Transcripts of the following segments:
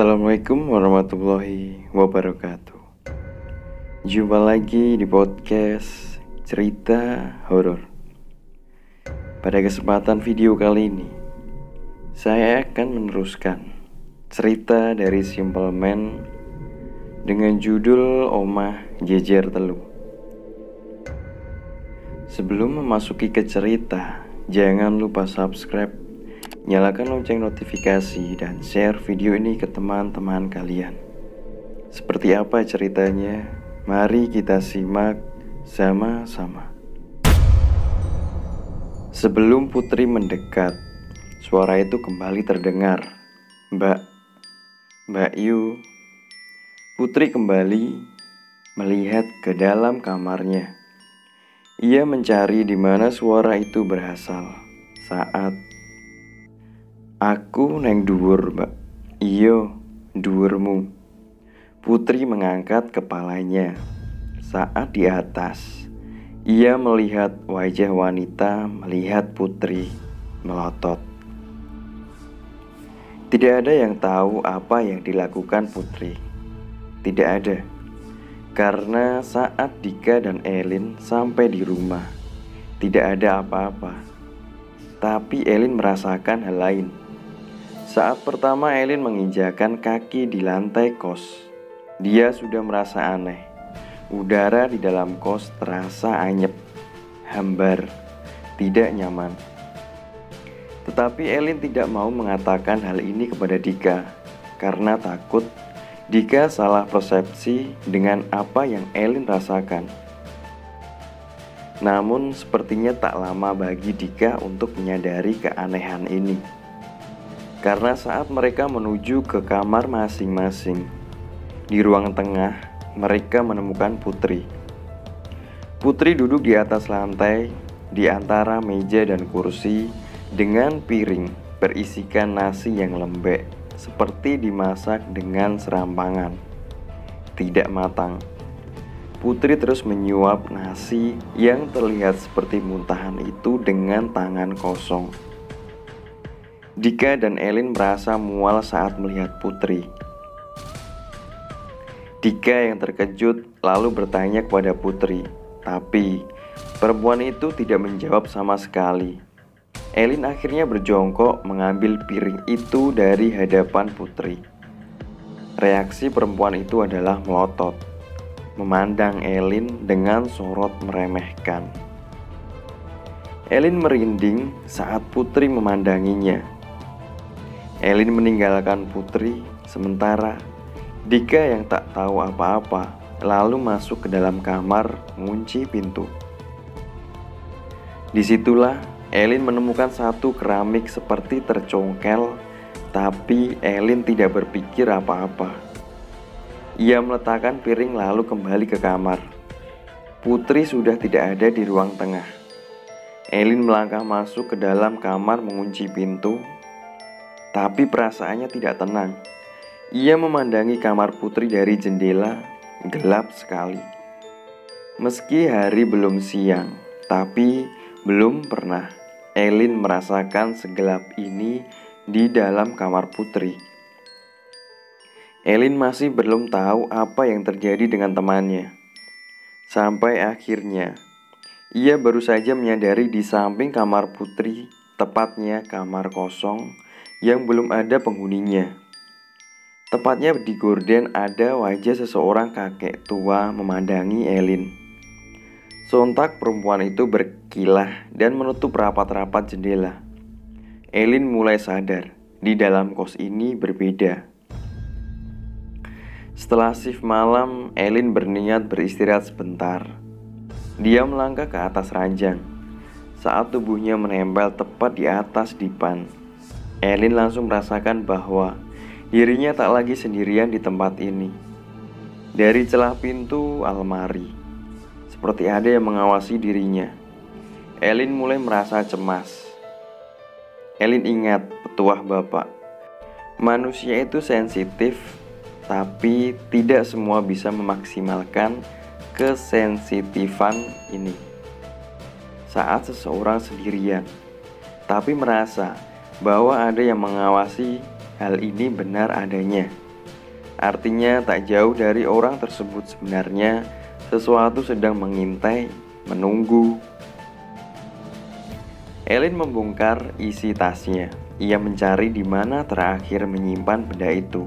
Assalamualaikum warahmatullahi wabarakatuh. Jumpa lagi di podcast cerita horor. Pada kesempatan video kali ini, saya akan meneruskan cerita dari Simple Man dengan judul Omah Jejer Telu. Sebelum memasuki ke cerita, jangan lupa subscribe, nyalakan lonceng notifikasi, dan share video ini ke teman-teman kalian. Seperti apa ceritanya? Mari kita simak sama-sama. Sebelum Putri mendekat, suara itu kembali terdengar. Mbak Yu. Putri kembali melihat ke dalam kamarnya. Ia mencari di mana suara itu berasal. Saat "Aku neng dhuwur, Mbak." "Iyo, dhuwurmu." Putri mengangkat kepalanya. Saat di atas, ia melihat wajah wanita melihat Putri melotot. Tidak ada yang tahu apa yang dilakukan Putri. Tidak ada. Karena saat Dika dan Elin sampai di rumah, tidak ada apa-apa. Tapi Elin merasakan hal lain. Saat pertama Elin menginjakan kaki di lantai kos, dia sudah merasa aneh. Udara di dalam kos terasa anyep, hambar, tidak nyaman. Tetapi Elin tidak mau mengatakan hal ini kepada Dika, karena takut Dika salah persepsi dengan apa yang Elin rasakan. Namun sepertinya tak lama bagi Dika untuk menyadari keanehan ini. Karena saat mereka menuju ke kamar masing-masing, di ruang tengah mereka menemukan Putri. Putri duduk di atas lantai, di antara meja dan kursi, dengan piring berisikan nasi yang lembek, seperti dimasak dengan serampangan, tidak matang. Putri terus menyuap nasi yang terlihat seperti muntahan itu dengan tangan kosong. Dika dan Elin merasa mual saat melihat Putri. Dika yang terkejut lalu bertanya kepada Putri, tapi perempuan itu tidak menjawab sama sekali. Elin akhirnya berjongkok mengambil piring itu dari hadapan Putri. Reaksi perempuan itu adalah melotot, memandang Elin dengan sorot meremehkan. Elin merinding saat Putri memandanginya. Elin meninggalkan Putri, sementara Dika yang tak tahu apa-apa lalu masuk ke dalam kamar, mengunci pintu. Disitulah Elin menemukan satu keramik seperti tercongkel, tapi Elin tidak berpikir apa-apa. Ia meletakkan piring lalu kembali ke kamar. Putri sudah tidak ada di ruang tengah. Elin melangkah masuk ke dalam kamar, mengunci pintu, tapi perasaannya tidak tenang. Ia memandangi kamar Putri dari jendela, gelap sekali. Meski hari belum siang, tapi belum pernah Elin merasakan segelap ini di dalam kamar Putri. Elin masih belum tahu apa yang terjadi dengan temannya. Sampai akhirnya, ia baru saja menyadari di samping kamar Putri, tepatnya kamar kosong yang belum ada penghuninya. Tepatnya di gorden ada wajah seseorang kakek tua memandangi Elin. Sontak perempuan itu berkilah dan menutup rapat-rapat jendela. Elin mulai sadar, di dalam kos ini berbeda. Setelah shift malam, Elin berniat beristirahat sebentar. Dia melangkah ke atas ranjang. Saat tubuhnya menempel tepat di atas dipan, Elin langsung merasakan bahwa dirinya tak lagi sendirian di tempat ini. Dari celah pintu almari, seperti ada yang mengawasi dirinya. Elin mulai merasa cemas. Elin ingat petuah bapak. Manusia itu sensitif, tapi tidak semua bisa memaksimalkan kesensitifan ini. Saat seseorang sendirian, tapi merasa bahwa ada yang mengawasi, hal ini benar adanya. Artinya tak jauh dari orang tersebut sebenarnya sesuatu sedang mengintai, menunggu. Elin membongkar isi tasnya. Ia mencari di mana terakhir menyimpan benda itu.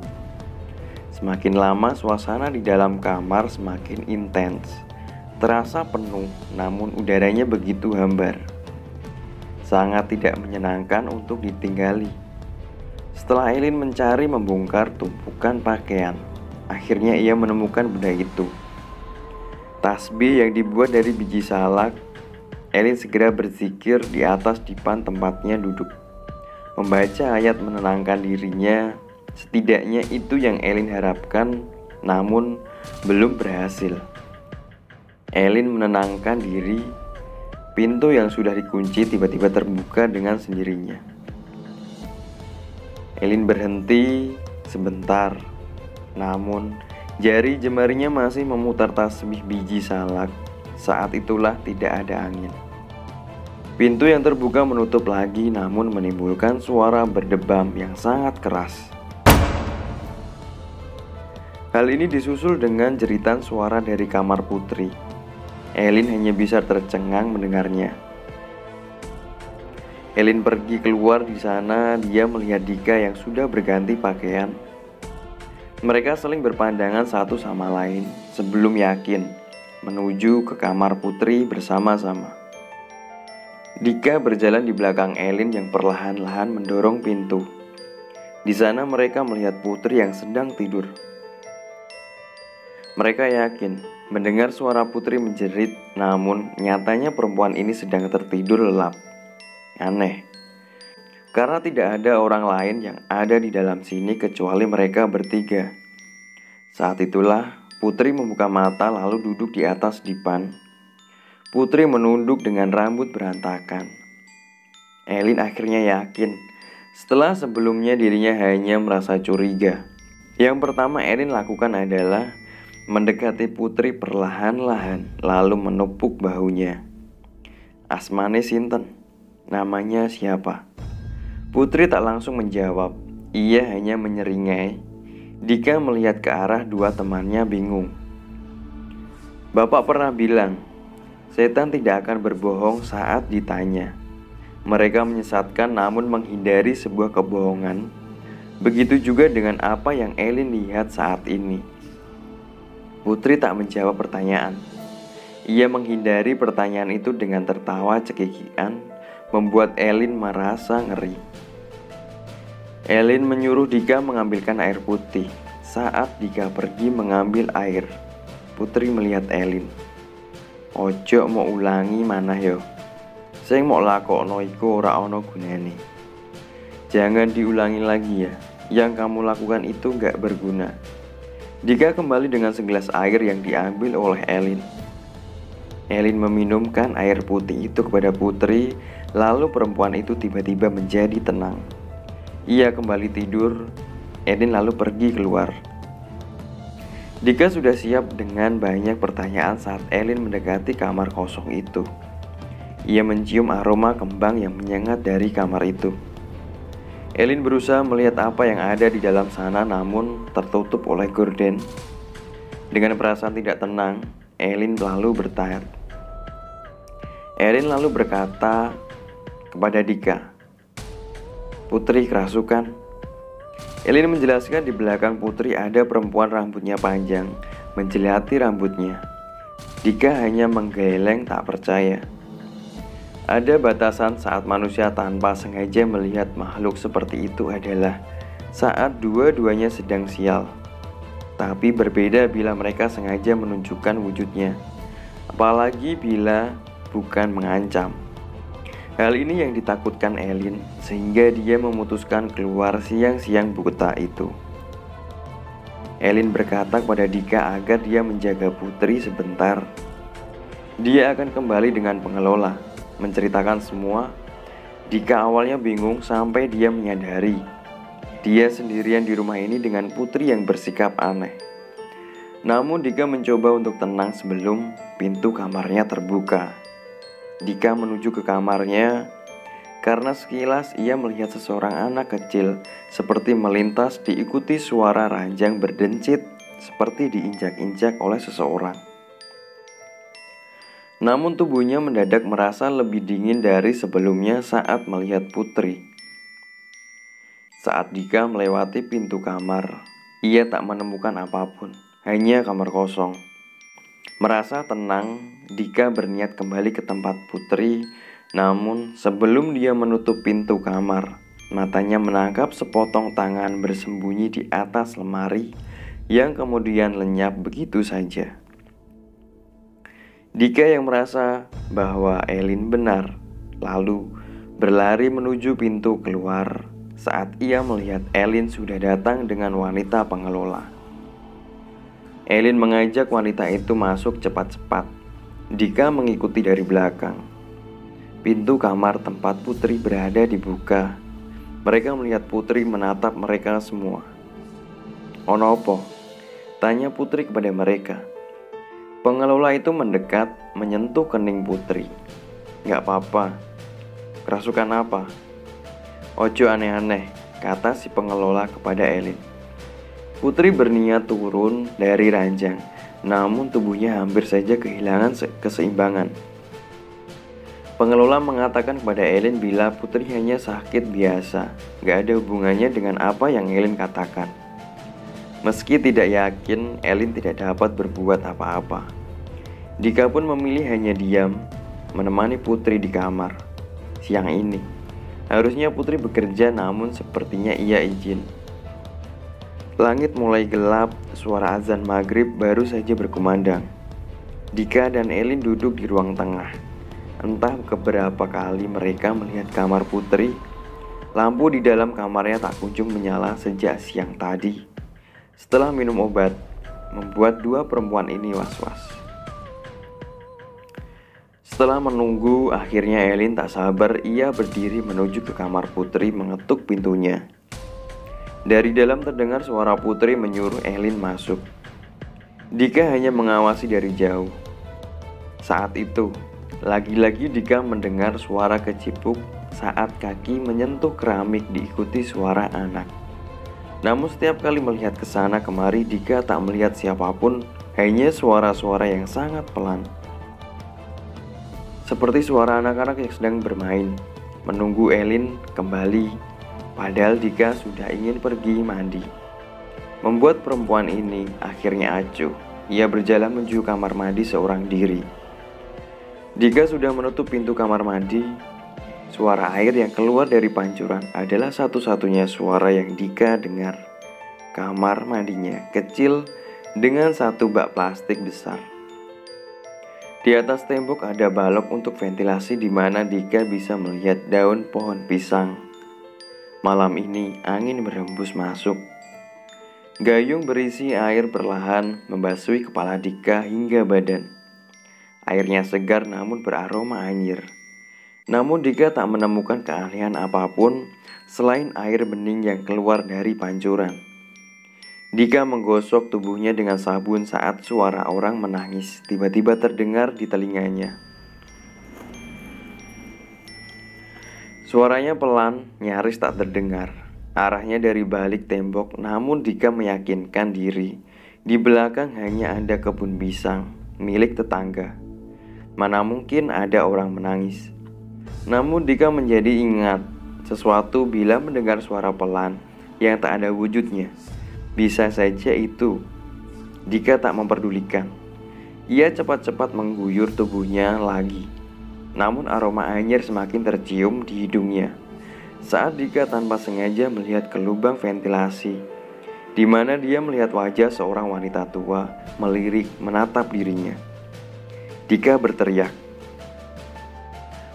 Semakin lama suasana di dalam kamar semakin intens. Terasa penuh, namun udaranya begitu hambar. Sangat tidak menyenangkan untuk ditinggali. Setelah Elin mencari membongkar tumpukan pakaian, akhirnya ia menemukan benda itu. Tasbih yang dibuat dari biji salak. Elin segera berzikir di atas dipan tempatnya duduk. Membaca ayat menenangkan dirinya. Setidaknya itu yang Elin harapkan, namun belum berhasil. Elin menenangkan diri. Pintu yang sudah dikunci tiba-tiba terbuka dengan sendirinya. Elin berhenti sebentar, namun jari jemarinya masih memutar tasbih biji salak. Saat itulah tidak ada angin. Pintu yang terbuka menutup lagi, namun menimbulkan suara berdebam yang sangat keras. Hal ini disusul dengan jeritan suara dari kamar Putri. Elin hanya bisa tercengang mendengarnya. Elin pergi keluar. Di sana dia melihat Dika yang sudah berganti pakaian. Mereka saling berpandangan satu sama lain sebelum yakin menuju ke kamar Putri bersama-sama. Dika berjalan di belakang Elin yang perlahan-lahan mendorong pintu. Di sana mereka melihat Putri yang sedang tidur. Mereka yakin mendengar suara Putri menjerit, namun nyatanya perempuan ini sedang tertidur lelap. Aneh, karena tidak ada orang lain yang ada di dalam sini kecuali mereka bertiga. Saat itulah Putri membuka mata lalu duduk di atas dipan. Putri menunduk dengan rambut berantakan. Elin akhirnya yakin setelah sebelumnya dirinya hanya merasa curiga. Yang pertama Elin lakukan adalah mendekati Putri perlahan-lahan lalu menepuk bahunya. Asmane sinten? Namanya siapa? Putri tak langsung menjawab. Ia hanya menyeringai. Dika melihat ke arah dua temannya bingung. Bapak pernah bilang, setan tidak akan berbohong saat ditanya. Mereka menyesatkan namun menghindari sebuah kebohongan. Begitu juga dengan apa yang Elin lihat saat ini. Putri tak menjawab pertanyaan. Ia menghindari pertanyaan itu dengan tertawa cekikikan, membuat Elin merasa ngeri. Elin menyuruh Dika mengambilkan air putih. Saat Dika pergi mengambil air, Putri melihat Elin. Ojo mau ulangi manah yo. Sing mau lakokno iku ora ono gunane. Jangan diulangi lagi ya. Yang kamu lakukan itu gak berguna. Dika kembali dengan segelas air yang diambil oleh Elin. Elin meminumkan air putih itu kepada Putri. Lalu perempuan itu tiba-tiba menjadi tenang. Ia kembali tidur. Elin lalu pergi keluar. Dika sudah siap dengan banyak pertanyaan saat Elin mendekati kamar kosong itu. Ia mencium aroma kembang yang menyengat dari kamar itu. Elin berusaha melihat apa yang ada di dalam sana, namun tertutup oleh gorden. Dengan perasaan tidak tenang, Elin lalu berkata kepada Dika, Putri kerasukan. Elin menjelaskan di belakang Putri ada perempuan rambutnya panjang menjelati rambutnya. Dika hanya menggeleng tak percaya. Ada batasan saat manusia tanpa sengaja melihat makhluk seperti itu adalah saat dua-duanya sedang sial. Tapi berbeda bila mereka sengaja menunjukkan wujudnya, apalagi bila bukan mengancam. Hal ini yang ditakutkan Elin, sehingga dia memutuskan keluar siang-siang buta itu. Elin berkata kepada Dika agar dia menjaga Putri sebentar. Dia akan kembali dengan pengelola, menceritakan semua. Dika awalnya bingung sampai dia menyadari dia sendirian di rumah ini dengan Putri yang bersikap aneh. Namun Dika mencoba untuk tenang sebelum pintu kamarnya terbuka. Dika menuju ke kamarnya. karena sekilas ia melihat seseorang anak kecil seperti melintas diikuti suara ranjang berdencit seperti diinjak-injak oleh seseorang. Namun tubuhnya mendadak merasa lebih dingin dari sebelumnya saat melihat Putri. Saat Dika melewati pintu kamar, ia tak menemukan apapun, hanya kamar kosong. Merasa tenang, Dika berniat kembali ke tempat Putri. Namun sebelum dia menutup pintu kamar, matanya menangkap sepotong tangan bersembunyi di atas lemari yang kemudian lenyap begitu saja. Dika yang merasa bahwa Elin benar, lalu berlari menuju pintu keluar saat ia melihat Elin sudah datang dengan wanita pengelola. Elin mengajak wanita itu masuk cepat-cepat. Dika mengikuti dari belakang. Pintu kamar tempat Putri berada dibuka. Mereka melihat Putri menatap mereka semua. "Onopo?" tanya Putri kepada mereka. Pengelola itu mendekat, menyentuh kening Putri. "Gak apa-apa. Kerasukan apa?" "Ojo aneh-aneh," kata si pengelola kepada Elin. Putri berniat turun dari ranjang, namun tubuhnya hampir saja kehilangan keseimbangan. Pengelola mengatakan kepada Elin bila Putri hanya sakit biasa, gak ada hubungannya dengan apa yang Elin katakan. Meski tidak yakin, Elin tidak dapat berbuat apa-apa. Dika pun memilih hanya diam, menemani Putri di kamar. Siang ini, harusnya Putri bekerja, namun sepertinya ia izin. Langit mulai gelap, suara azan maghrib baru saja berkumandang. Dika dan Elin duduk di ruang tengah. Entah keberapa kali mereka melihat kamar Putri. Lampu di dalam kamarnya tak kunjung menyala sejak siang tadi. Setelah minum obat, membuat dua perempuan ini was-was. Setelah menunggu, akhirnya Elin tak sabar. Ia berdiri menuju ke kamar Putri, mengetuk pintunya. Dari dalam terdengar suara Putri menyuruh Elin masuk. Dika hanya mengawasi dari jauh. Saat itu, lagi-lagi Dika mendengar suara kecipuk saat kaki menyentuh keramik diikuti suara anak. Namun setiap kali melihat ke sana kemari, Dika tak melihat siapapun, hanya suara-suara yang sangat pelan. Seperti suara anak-anak yang sedang bermain, menunggu Elin kembali. Padahal Dika sudah ingin pergi mandi. Membuat perempuan ini akhirnya acuh. Ia berjalan menuju kamar mandi seorang diri. Dika sudah menutup pintu kamar mandi. Suara air yang keluar dari pancuran adalah satu-satunya suara yang Dika dengar. Kamar mandinya kecil dengan satu bak plastik besar. Di atas tembok ada balok untuk ventilasi di mana Dika bisa melihat daun pohon pisang. Malam ini angin berhembus masuk. Gayung berisi air perlahan membasui kepala Dika hingga badan. Airnya segar namun beraroma anyir. Namun Dika tak menemukan keanehan apapun selain air bening yang keluar dari pancuran. Dika menggosok tubuhnya dengan sabun saat suara orang menangis tiba-tiba terdengar di telinganya. Suaranya pelan, nyaris tak terdengar. Arahnya dari balik tembok, namun Dika meyakinkan diri di belakang hanya ada kebun pisang milik tetangga. Mana mungkin ada orang menangis. Namun Dika menjadi ingat sesuatu bila mendengar suara pelan yang tak ada wujudnya. Bisa saja itu. Dika tak memperdulikan. Ia cepat-cepat mengguyur tubuhnya lagi. Namun aroma anyir semakin tercium di hidungnya saat Dika tanpa sengaja melihat ke lubang ventilasi, di mana dia melihat wajah seorang wanita tua melirik menatap dirinya. Dika berteriak.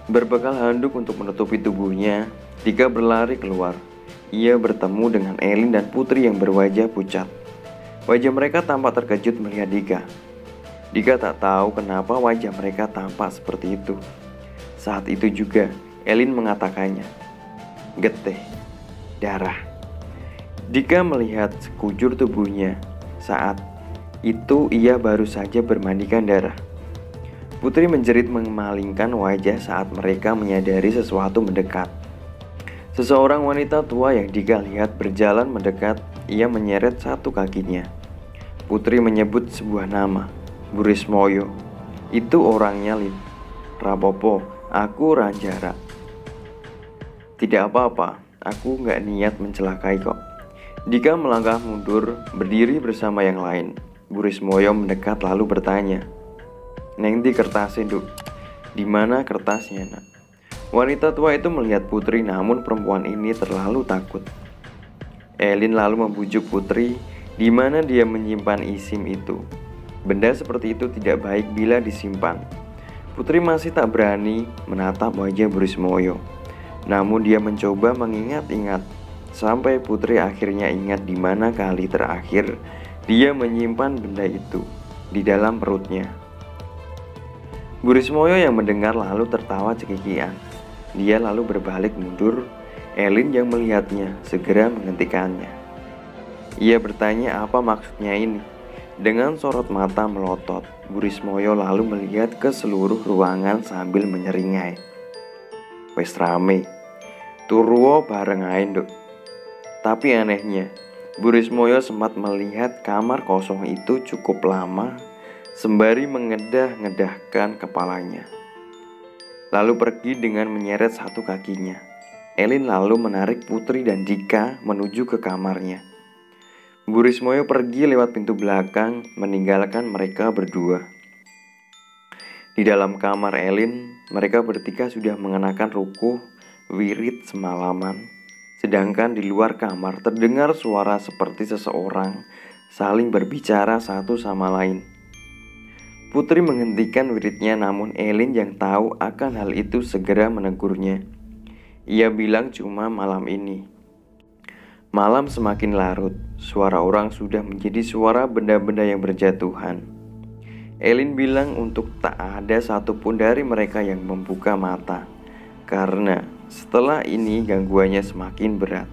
Berbekal handuk untuk menutupi tubuhnya, Dika berlari keluar. Ia bertemu dengan Elin dan Putri yang berwajah pucat. Wajah mereka tampak terkejut melihat Dika. Dika tak tahu kenapa wajah mereka tampak seperti itu. Saat itu juga Elin mengatakannya. Getih, darah. Dika melihat sekujur tubuhnya. Saat itu ia baru saja bermandikan darah. Putri menjerit memalingkan wajah saat mereka menyadari sesuatu mendekat. Seseorang wanita tua yang Dika lihat berjalan mendekat. Ia menyeret satu kakinya. Putri menyebut sebuah nama, Burismoyo. Itu orangnya, Lin. Rapopo, aku Ranjara. Tidak apa-apa, aku nggak niat mencelakai kok. Dika melangkah mundur, berdiri bersama yang lain. Burismoyo mendekat lalu bertanya, "Neng di kertasnya, Duk. Di mana kertasnya, Nak?" Wanita tua itu melihat Putri, namun perempuan ini terlalu takut. Elin lalu membujuk Putri di mana dia menyimpan isim itu. Benda seperti itu tidak baik bila disimpan. Putri masih tak berani menatap wajah Burismoyo. Namun dia mencoba mengingat-ingat sampai Putri akhirnya ingat di mana kali terakhir dia menyimpan benda itu di dalam perutnya. Burismoyo yang mendengar lalu tertawa cekikian. Dia lalu berbalik mundur. Elin yang melihatnya segera menghentikannya. Ia bertanya apa maksudnya ini. Dengan sorot mata melotot, Burismoyo lalu melihat ke seluruh ruangan sambil menyeringai. "Wes rame, Turwo bareng ae, Nduk." Tapi anehnya, Burismoyo sempat melihat kamar kosong itu cukup lama sembari mengedah-ngedahkan kepalanya. Lalu pergi dengan menyeret satu kakinya. Elin lalu menarik Putri dan Dika menuju ke kamarnya. Burismoyo pergi lewat pintu belakang, meninggalkan mereka berdua. Di dalam kamar Elin, mereka bertiga sudah mengenakan rukuh wirid semalaman. Sedangkan di luar kamar terdengar suara seperti seseorang saling berbicara satu sama lain. Putri menghentikan wiridnya, namun Elin yang tahu akan hal itu segera menegurnya. Ia bilang cuma malam ini. Malam semakin larut, suara orang sudah menjadi suara benda-benda yang berjatuhan. Elin bilang untuk tak ada satupun dari mereka yang membuka mata, karena setelah ini gangguannya semakin berat.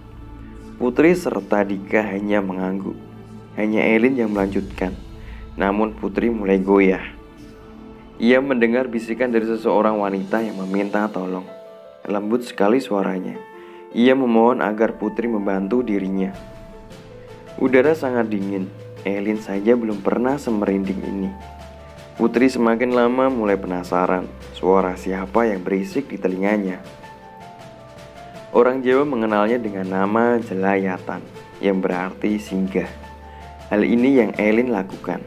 Putri serta Dika hanya mengangguk. Hanya Elin yang melanjutkan. Namun Putri mulai goyah. Ia mendengar bisikan dari seseorang wanita yang meminta tolong. Lembut sekali suaranya. Ia memohon agar Putri membantu dirinya. Udara sangat dingin. Elin saja belum pernah semerinding ini. Putri semakin lama mulai penasaran suara siapa yang berisik di telinganya. Orang Jawa mengenalnya dengan nama Jelayatan, yang berarti singgah. Hal ini yang Elin lakukan.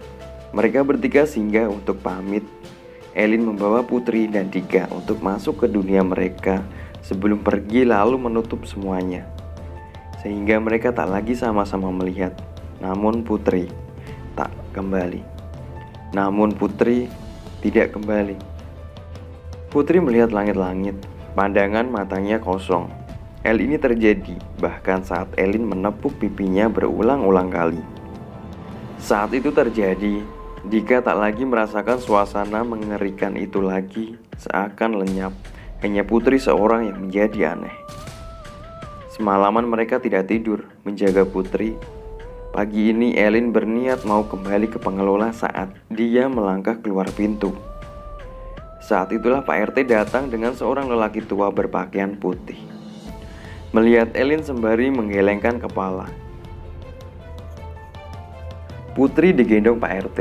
Mereka bertiga singgah untuk pamit. Elin membawa Putri dan Dika untuk masuk ke dunia mereka sebelum pergi lalu menutup semuanya. Sehingga mereka tak lagi sama-sama melihat. Namun Putri tak kembali. Namun Putri tidak kembali. Putri melihat langit-langit. Pandangan matanya kosong. Hal ini terjadi bahkan saat Elin menepuk pipinya berulang-ulang kali. Saat itu terjadi, Dika tak lagi merasakan suasana mengerikan itu lagi, seakan lenyap. Hanya Putri seorang yang menjadi aneh. Semalaman mereka tidak tidur, menjaga Putri. Pagi ini Elin berniat mau kembali ke pengelola saat dia melangkah keluar pintu. Saat itulah Pak RT datang dengan seorang lelaki tua berpakaian putih. Melihat Elin sembari menggelengkan kepala. Putri digendong Pak RT.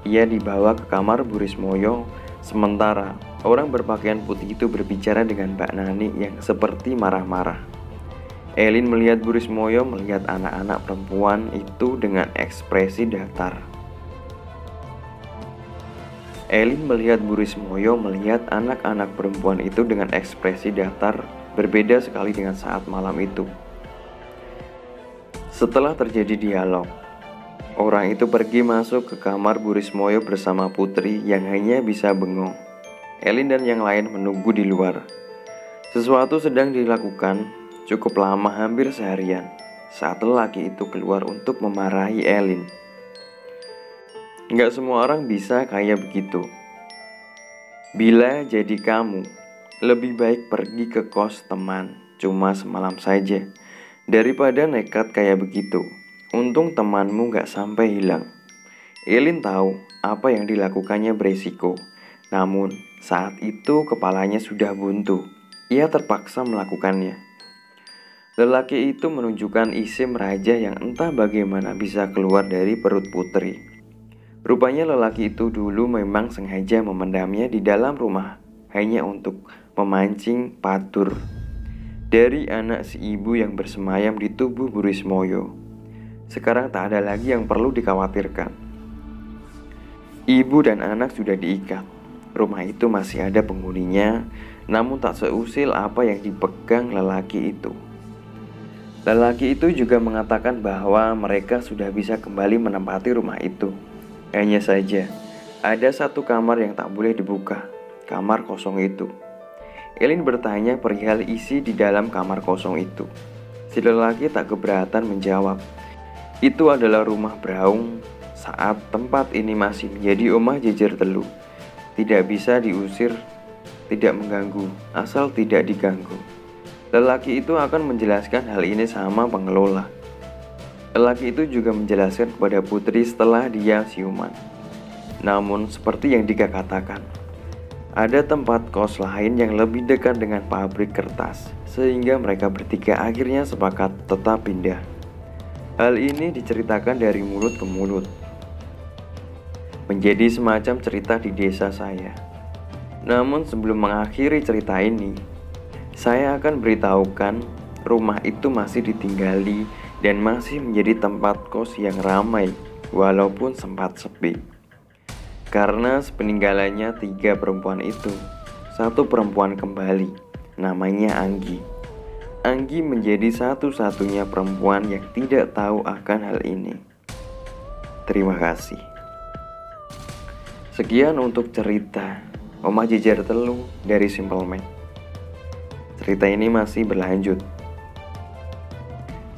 Ia dibawa ke kamar Burismoyo. Sementara orang berpakaian putih itu berbicara dengan Mbak Nani yang seperti marah-marah. Elin melihat Burismoyo melihat anak-anak perempuan itu dengan ekspresi datar. Elin melihat Burismoyo melihat anak-anak perempuan itu dengan ekspresi datar, berbeda sekali dengan saat malam itu. Setelah terjadi dialog, orang itu pergi masuk ke kamar Burismoyo bersama Putri yang hanya bisa bengong. Elin dan yang lain menunggu di luar. Sesuatu sedang dilakukan cukup lama, hampir seharian, saat lelaki itu keluar untuk memarahi Elin. Nggak semua orang bisa kayak begitu. Bila jadi kamu, lebih baik pergi ke kos teman, cuma semalam saja, daripada nekat kayak begitu. Untung temanmu nggak sampai hilang. Elin tahu apa yang dilakukannya beresiko. Namun saat itu kepalanya sudah buntu. Ia terpaksa melakukannya. Lelaki itu menunjukkan isim raja yang entah bagaimana bisa keluar dari perut putri. Rupanya lelaki itu dulu memang sengaja memendamnya di dalam rumah hanya untuk memancing patur dari anak si ibu yang bersemayam di tubuh Burismoyo. Sekarang tak ada lagi yang perlu dikhawatirkan. Ibu dan anak sudah diikat. Rumah itu masih ada penghuninya, namun tak seusil apa yang dipegang lelaki itu. Lelaki itu juga mengatakan bahwa mereka sudah bisa kembali menempati rumah itu. Hanya saja, ada satu kamar yang tak boleh dibuka, kamar kosong itu. Elin bertanya perihal isi di dalam kamar kosong itu. Si lelaki tak keberatan menjawab, itu adalah rumah Braung saat tempat ini masih menjadi omah jejer telu. Tidak bisa diusir, tidak mengganggu, asal tidak diganggu. Lelaki itu akan menjelaskan hal ini sama pengelola. Lelaki itu juga menjelaskan kepada putri setelah dia siuman. Namun seperti yang Dika katakan, ada tempat kos lain yang lebih dekat dengan pabrik kertas, sehingga mereka bertiga akhirnya sepakat tetap pindah. Hal ini diceritakan dari mulut ke mulut, menjadi semacam cerita di desa saya. Namun sebelum mengakhiri cerita ini, saya akan beritahukan rumah itu masih ditinggali dan masih menjadi tempat kos yang ramai walaupun sempat sepi. Karena sepeninggalannya 3 perempuan itu, 1 perempuan kembali, namanya Anggi. Anggi menjadi satu-satunya perempuan yang tidak tahu akan hal ini. Terima kasih. Sekian untuk cerita Omah Jejer Telu dari Simple Man. Cerita ini masih berlanjut.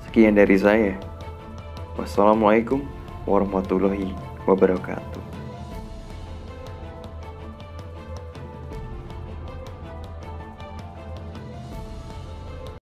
Sekian dari saya. Wassalamualaikum warahmatullahi wabarakatuh.